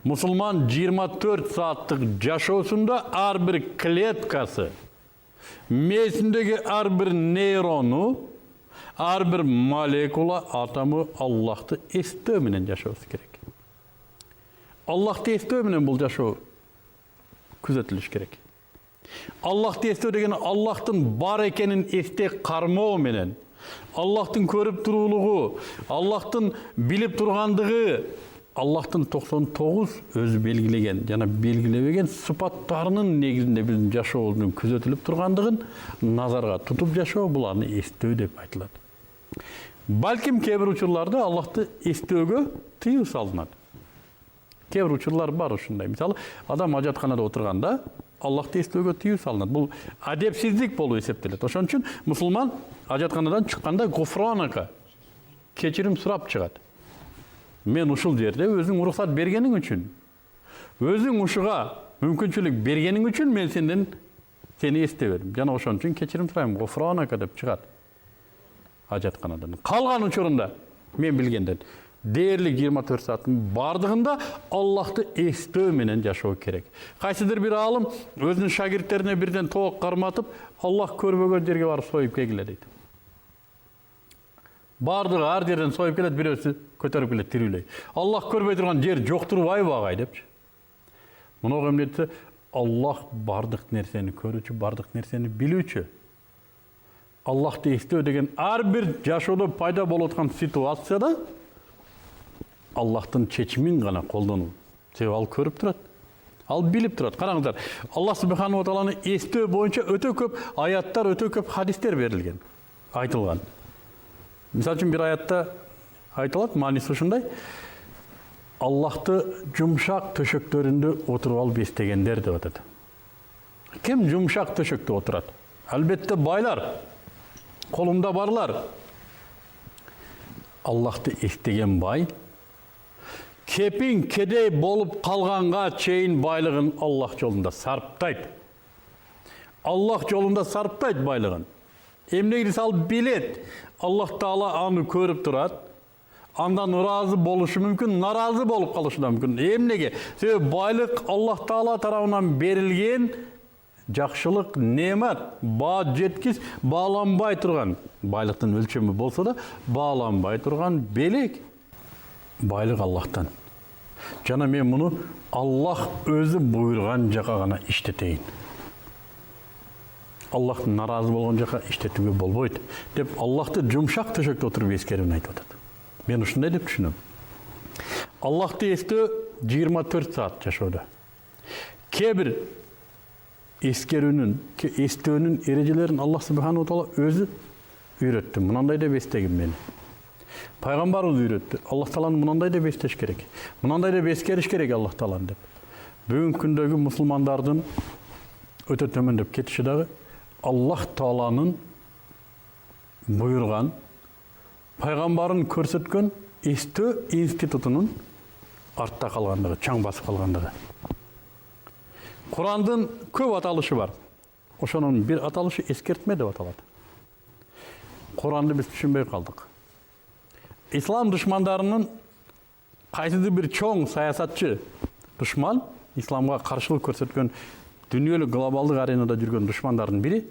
Мұсылман 24 сааттық жашоосунда ар бир клеткасы, мээсиндеги ар бир нейрону, ар бир молекула атому Аллахты эстөө менен жашоосу керек. Аллахты эстөө менен бул жашоо күзөтүлүш керек. Аллахты эстөө деген Аллахтын бар экенин эсте кармоо менен, Аллахтын көрүп туруулугу, Аллахтын билип тургандыгы, Аллахтын 99 өзү белгилеген жана белгилебеген сыпаттарынын негизинде биздин жашообуздун күзөтүлүп тургандыгын назарга тутуп жашоо бул аны эстөө деп айтылат. Балким кээ бир учурларда Аллахты эстөөгө тыюу салынат. Кээ бир учурлар бар ушундай. Мисалы, адам ажатканада отурганда Аллахты эстөөгө тыюу салынат. Бул адепсиздик болуп эсептелет. Ошон үчүн мусулман ажатканадан чыкканда гуфранака кечирим сурап чыгат. Мен ушул жерде өзүң уруксат бергениң үчүн, өзүң ушуга мүмкүнчүлүк бергениң үчүн мен сени эстебедим. Жана ошон үчүн кечирим сурайм, гуфранака деп чыгат ажатканадан. Калган учурунда мен билгенден дээрлик 24 сааттын бардыгында Аллахты эстөө менен жашоо керек. Кайсыдыр бир алым өзүнүн шагирттерине бирден тоок карматып, Аллах көрбөгөн жерге барып союп келгиле дейт. Бардыгы ар жерден союп келет, бирөөсү көтөрүп келет тирүүлөй. Аллах көрбөй турган жер жоктурбайбы агай депчи. Мунуга эмнете Аллах бардык нерсени көрүүчү, бардык нерсени билүүчү. Аллахты эстөө деген ар бир жашоодо пайда болуп аткан ситуацияда Аллахтын чечимин гана колдонуу. Себеби ал көрүп турат. Ал билип турат. Караңыздар, Аллах субханаху ва тааланы эстөө боюнча өтө көп аяттар, өтө көп хадистер берилген, айтылган. Мисалы үчүн бир аятта айтылат, мааниси ушундай: Аллахты жумшак төшөктөрүндө отуруп алып эстегендер деп атат. Ким жумшак төшөктө отурат? Албетте байлар, колунда барлар. Аллахты эстеген бай кепин кедей болуп калганга чейин байлыгын Аллах жолунда сарптайт. Аллах жолунда сарптайт байлыгын. Эмнеге ал билет, Аллах Таала аны көрүп турат. Андан ыраазы болушу мүмкүн, наразы болуп калышы да мүмкүн. Эмнеге? Себеби байлык Аллах Таала тарабынан берилген жакшылык, неемат, баа жеткис, бааланбай турган. Байлыктын өлчөмү болсо да, бааланбай турган белек. Байлык Аллахтан. Жана мен муну Аллах өзү буйрган жака гана иштетейин. Аллахтын наразы болгон жака иштетүүгө болбойт деп Аллахты жумшак төшөктө отуруп эскерип айтып атат. Мен ушундай деп түшүнөм. Аллахты эстөө 24 саат жашоодо. Кээ бир эстөөнүн эрежелерин Аллах субханаху ва таала өзү үйрөттү. Мынандай деп эстегин мени. Пайгамбарыбыз үйрөттү. Аллах Тааланы мынандай деп эстеш керек. Мынандай деп эскериш керек Аллах Тааланы деп. Бүгүнкү күндөгү мусулмандардын өтө төмөндөп кетиши дагы Аллах Тааланын буйрган, пайгамбарын көрсөткөн эстөө институтунун артта калгандыгы, чаң басып калгандыгы. Курандын көп аталышы бар. Ошонун бир аталышы эскертме деп аталат. Куранды биз түшүнбөй калдык. Ислам душмандарынын кайсыдыр бир чоң саясатчы душман, исламга каршылык көрсөткөн дүйнөлүк глобалдык аренада жүргөн душмандардын бири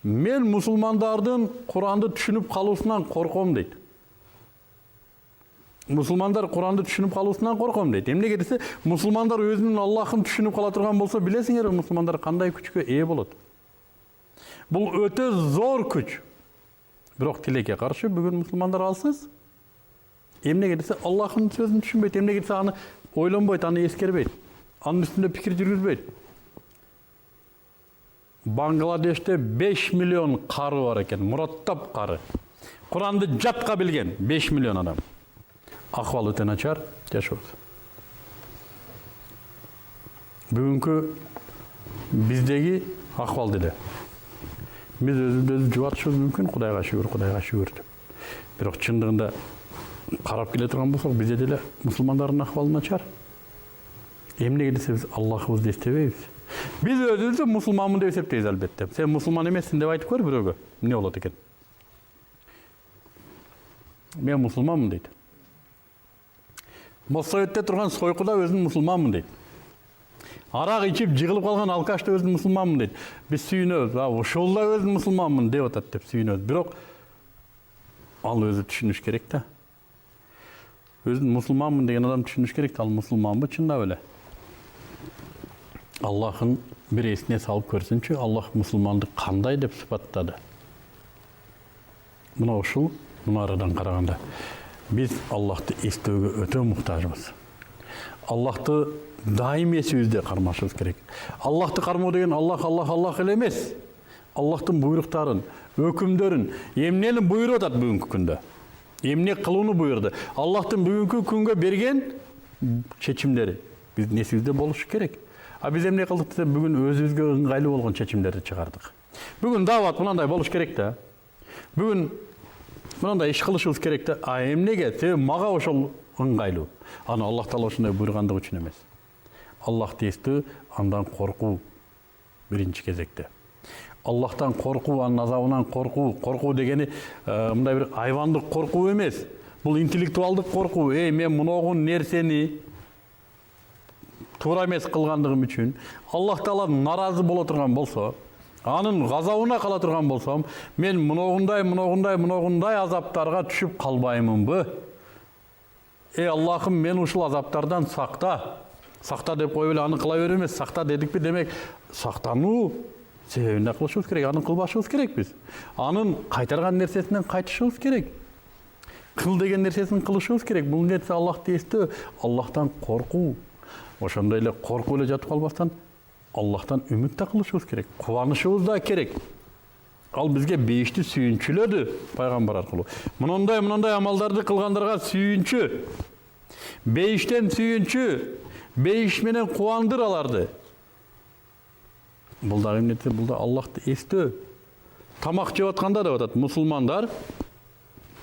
мен мусулмандардын Куранды түшүнүп калуусунан корком дейт. Мусулмандар Куранды түшүнүп калуусунан корком дейт. Эмнеге десе, мусулмандар өзүнүн Аллахын түшүнүп кала турган болсо, билесиңерби мусулмандар кандай күчкө ээ болот. Бул өтө зор күч. Бирок тилекке каршы бүгүн мусулмандар алсыз. Эмнеге десе, Аллахын сөзүн түшүнбөйт. Эмнеге десе, аны ойлонбойт, аны эскербейт. Анын үстүндө пикир жүргүзбөйт. Бангладеште 5 миллион кары бар экен, мураттап кары. Куранды жатка билген 5 миллион адам. Акыбал өтө начар жашообуз. Бүгүнкү биздеги акыбал деле. Биз өзүбүздү жубатышыбыз мүмкүн, Кудайга шүгүр деп. Бирок чындыгында карап келе турган болсок, бизде деле мусулмандардын акыбалы начар. Эмнеге десе, биз Аллахыбызды эстебейбиз. Биз өзүбүздү мусулманмын деп эсептейбиз албетте. Сен мусулман эмессиң деп айтып көр бирөөгө. Эмне болот экен? Мен мусулманмын дейт. Моссоветте тұрған сойқуда өзін мұсылманмын дейді. Арақ ішіп жығылып қалған алкашта өзін мұсылманмын дейді. Біз сүйінеміз, ошолда өзін мұсылманмын деп атат деп сүйінеміз. Бирок ал өзі түшүнүш керек та. Өзін мұсылманмын деген адам түшүнүш керек та, ал мұсылманбы чындап эле. Аллахын бір есіне салып көрсінші, Аллах мұсылманды қандай деп сипаттады. Мына ушул мұнарадан қарағанда біз Аллахты естеуге өте мұқтажымыз. Аллахты дайым есімізде қармашымыз керек. Аллахты қармау деген Аллах емес. Аллахтың бұйрықтарын, өкімдерін, емнені бұйырып атат бүгінгі күнде. Емне қылуыны бұйырды. Аллахтың бүгінгі күнге берген шешімдері біз несімізде болушы керек. Біз емне қылдық десе бүгін өзімізге ыңғайлы болған шешімдерді шығардық. Бүгін дават мынандай болуш керек та. Бүгін мынандай иш кылышыбыз керек та. Эмнеге? Себеби мага ошол ыңгайлуу. Аны Аллах Таала ушундай буйругандыгы үчүн эмес. Аллахты эстөө, андан коркуу биринчи кезекте. Аллахтан коркуу, анын азабынан коркуу. Коркуу дегени мындай бир айвандык коркуу эмес. Бул интеллектуалдык коркуу. Мен муногун нерсени туура эмес кылгандыгым үчүн Аллах Таала наразы боло турган болсо, анын газабына кала турган болсом, мен мыногундай азаптарга түшүп калбаймынбы? Аллахым, мен ушул азаптардан сакта. Сакта деп коюп эле аны кыла берүү эмес, сакта дедикпи, демек сактануу себебинде кылышыбыз керек, аны кылбашыбыз керек биз. Анын кайтарган нерсесинен кайтышыбыз керек. Кыл деген нерсесин кылышыбыз керек. Бул нерсе Аллахты эстөө, Аллахтан коркуу. Ошондой эле коркуп эле жатып калбастан Аллахтан үмүт да кылышыбыз керек. Кубанышыбыз да керек. Ал бизге бейишти сүйүнчүлөдү пайгамбар аркылуу. Мындай амалдарды кылгандарга сүйүнчү. Бейиштен сүйүнчү. Бейиш менен кубандыр аларды. Бул да эмнете? Бул да Аллахты эстөө. Тамак жеп атканда деп атат, мусулмандар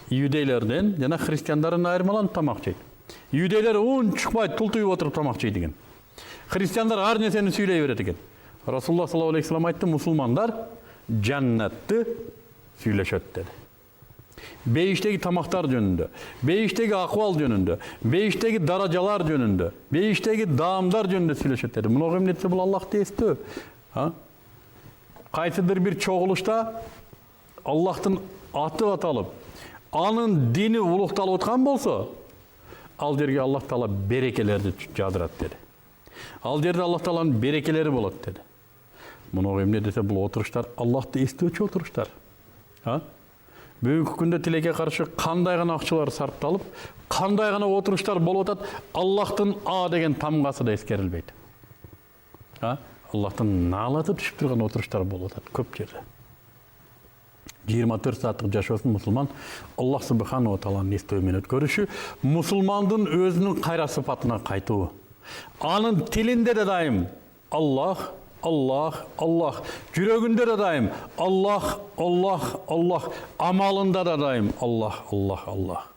иудейлерден жана христиандардан айырмаланып тамак жейт. Иудейлер он чыкпай тултуюп отуруп тамак жейт экен. Христиандар ар нерсени сүйлөй берет экен. Расулуллах саллаллаху алейхи вассалам айтты, мусулмандар жаннатты сүйлөшөт деди. Бейиштеги тамактар жөнүндө, бейиштеги акыбал жөнүндө, бейиштеги даражалар жөнүндө, бейиштеги даамдар жөнүндө сүйлөшөт деди. Муну эмнете? Бул Аллахты эстөө. Кайсыдыр бир чогулушта Аллахтын аты аталып, анын дини улукталып аткан болсо, ал жерге Аллах Таала берекелерди жадырат деди. Ал жерде Аллах Тааланын берекелери болот деди. Муну эмне десе, бул отуруштар Аллахты эстөөчү отуруштар. Бүгүнкү күндө тилекке каршы кандай гана акчалар сарпталып, кандай гана отуруштар болуп атат, Аллахтын А деген тамгасы да эскерилбейт. Аллахтын наалаты түшүп турган отуруштар болуп атат көп жерде. 24 сааттык жашоосун мусулман Аллах субханаху ва тааланын эстөө менен өткөрүшү, мусулмандын өзүнүн кайра сыпатына кайтуу. Анын тилинде да дайым Аллах, Аллах, Аллах, жүрөгүндө да дайым Аллах, Аллах, Аллах, амалында да дайым Аллах, Аллах, Аллах.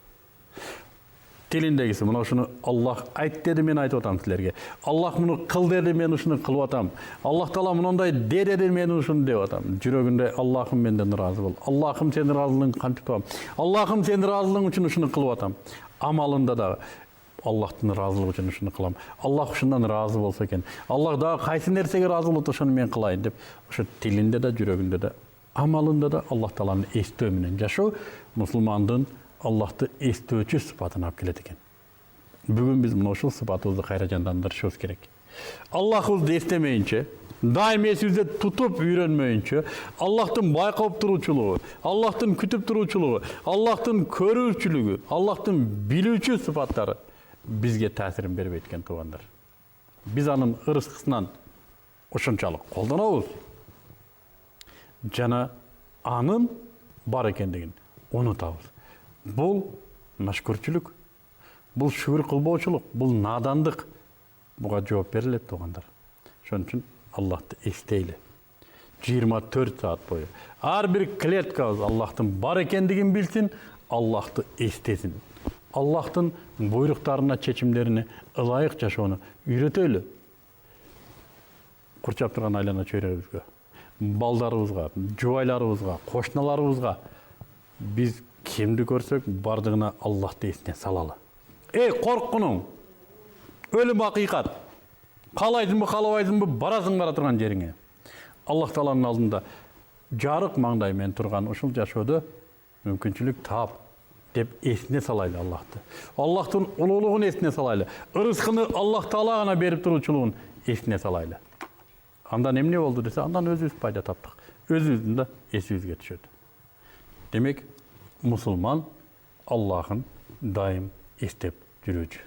Тилиндегиси мына ушуну Аллах айт деди, мен айтып атам силерге. Аллах муну кыл деди, мен ушуну кылып атам. Аллах Таала мындай деди, мен ушуну деп атам. Жүрөгүндө Аллахым менден ыраазы бол. Аллахым сенин ыраазылыгыңды кантип табам? Аллахым сенин ыраазылыгың үчүн ушуну кылып атам. Амалында да Аллахтын ыраазылыгы үчүн ушуну кылам. Аллах ушундан ыраазы болсо экен. Аллах дагы кайсы нерсеге ыраазы болот, ошону мен кылайын деп, ошо тилинде да, жүрөгүндө да, амалында да Аллах Тааланы эстөө менен жашоо мусулмандын Аллахты эстөөчү сыпатына алып келет экен. Бүгүн биз мына ушул сыпатыбызды кайра жандандырышыбыз керек. Аллахыбызды эстемейинче, дайым эсибизде тутуп үйрөнмөйүнчө, Аллахтын байкап туруучулугу, Аллахтын күтүп туруучулугу, Аллахтын көрүүчүлүгү, Аллахтын билүүчү сыпаттары бизге таасирин бербейт экен туугандар. Биз анын ырыскысынан ошончалык колдонобуз. Жана анын бар экендигин унутабыз. Бул нашкүрчүлүк, бул шүгүр кылбоочулук, бул надандык. Буга жооп берилет туугандар. Ошон үчүн Аллахты эстейли. 24 саат бою. Ар бир клеткабыз Аллахтын бар экендигин билсин, Аллахты эстесин. Аллахтын буйруктарына, чечимдерине ылайык жашоону үйрөтөлү. Курчап турган айлана чөйрөбүзгө, балдарыбызга, жубайларыбызга, кошуналарыбызга биз кимди көрсөк, бардыгына Аллахты эсине салалы. Коркунуң, Өлім ақиқат. Қалайсың ба, қалабайсың ба, барасың бара тұрған жеріңе. Аллах Тағаланың алдында жарық маңдаймен тұрған ушул жашоодо мүмкүнчүлүк тап деп есіне салайлы Аллахты. Аллахтың ұлылығын есіне салайлы. Ырызқыны Аллах Тағала ғана беріп тұрушылығын есіне салайлы. Андан эмне болду десе, андан өзүбүз пайда таптык. Өзүбүздүн да эсибизге түшөт. Демек, мусулман Аллахын дайым эстеп жүрүүчү.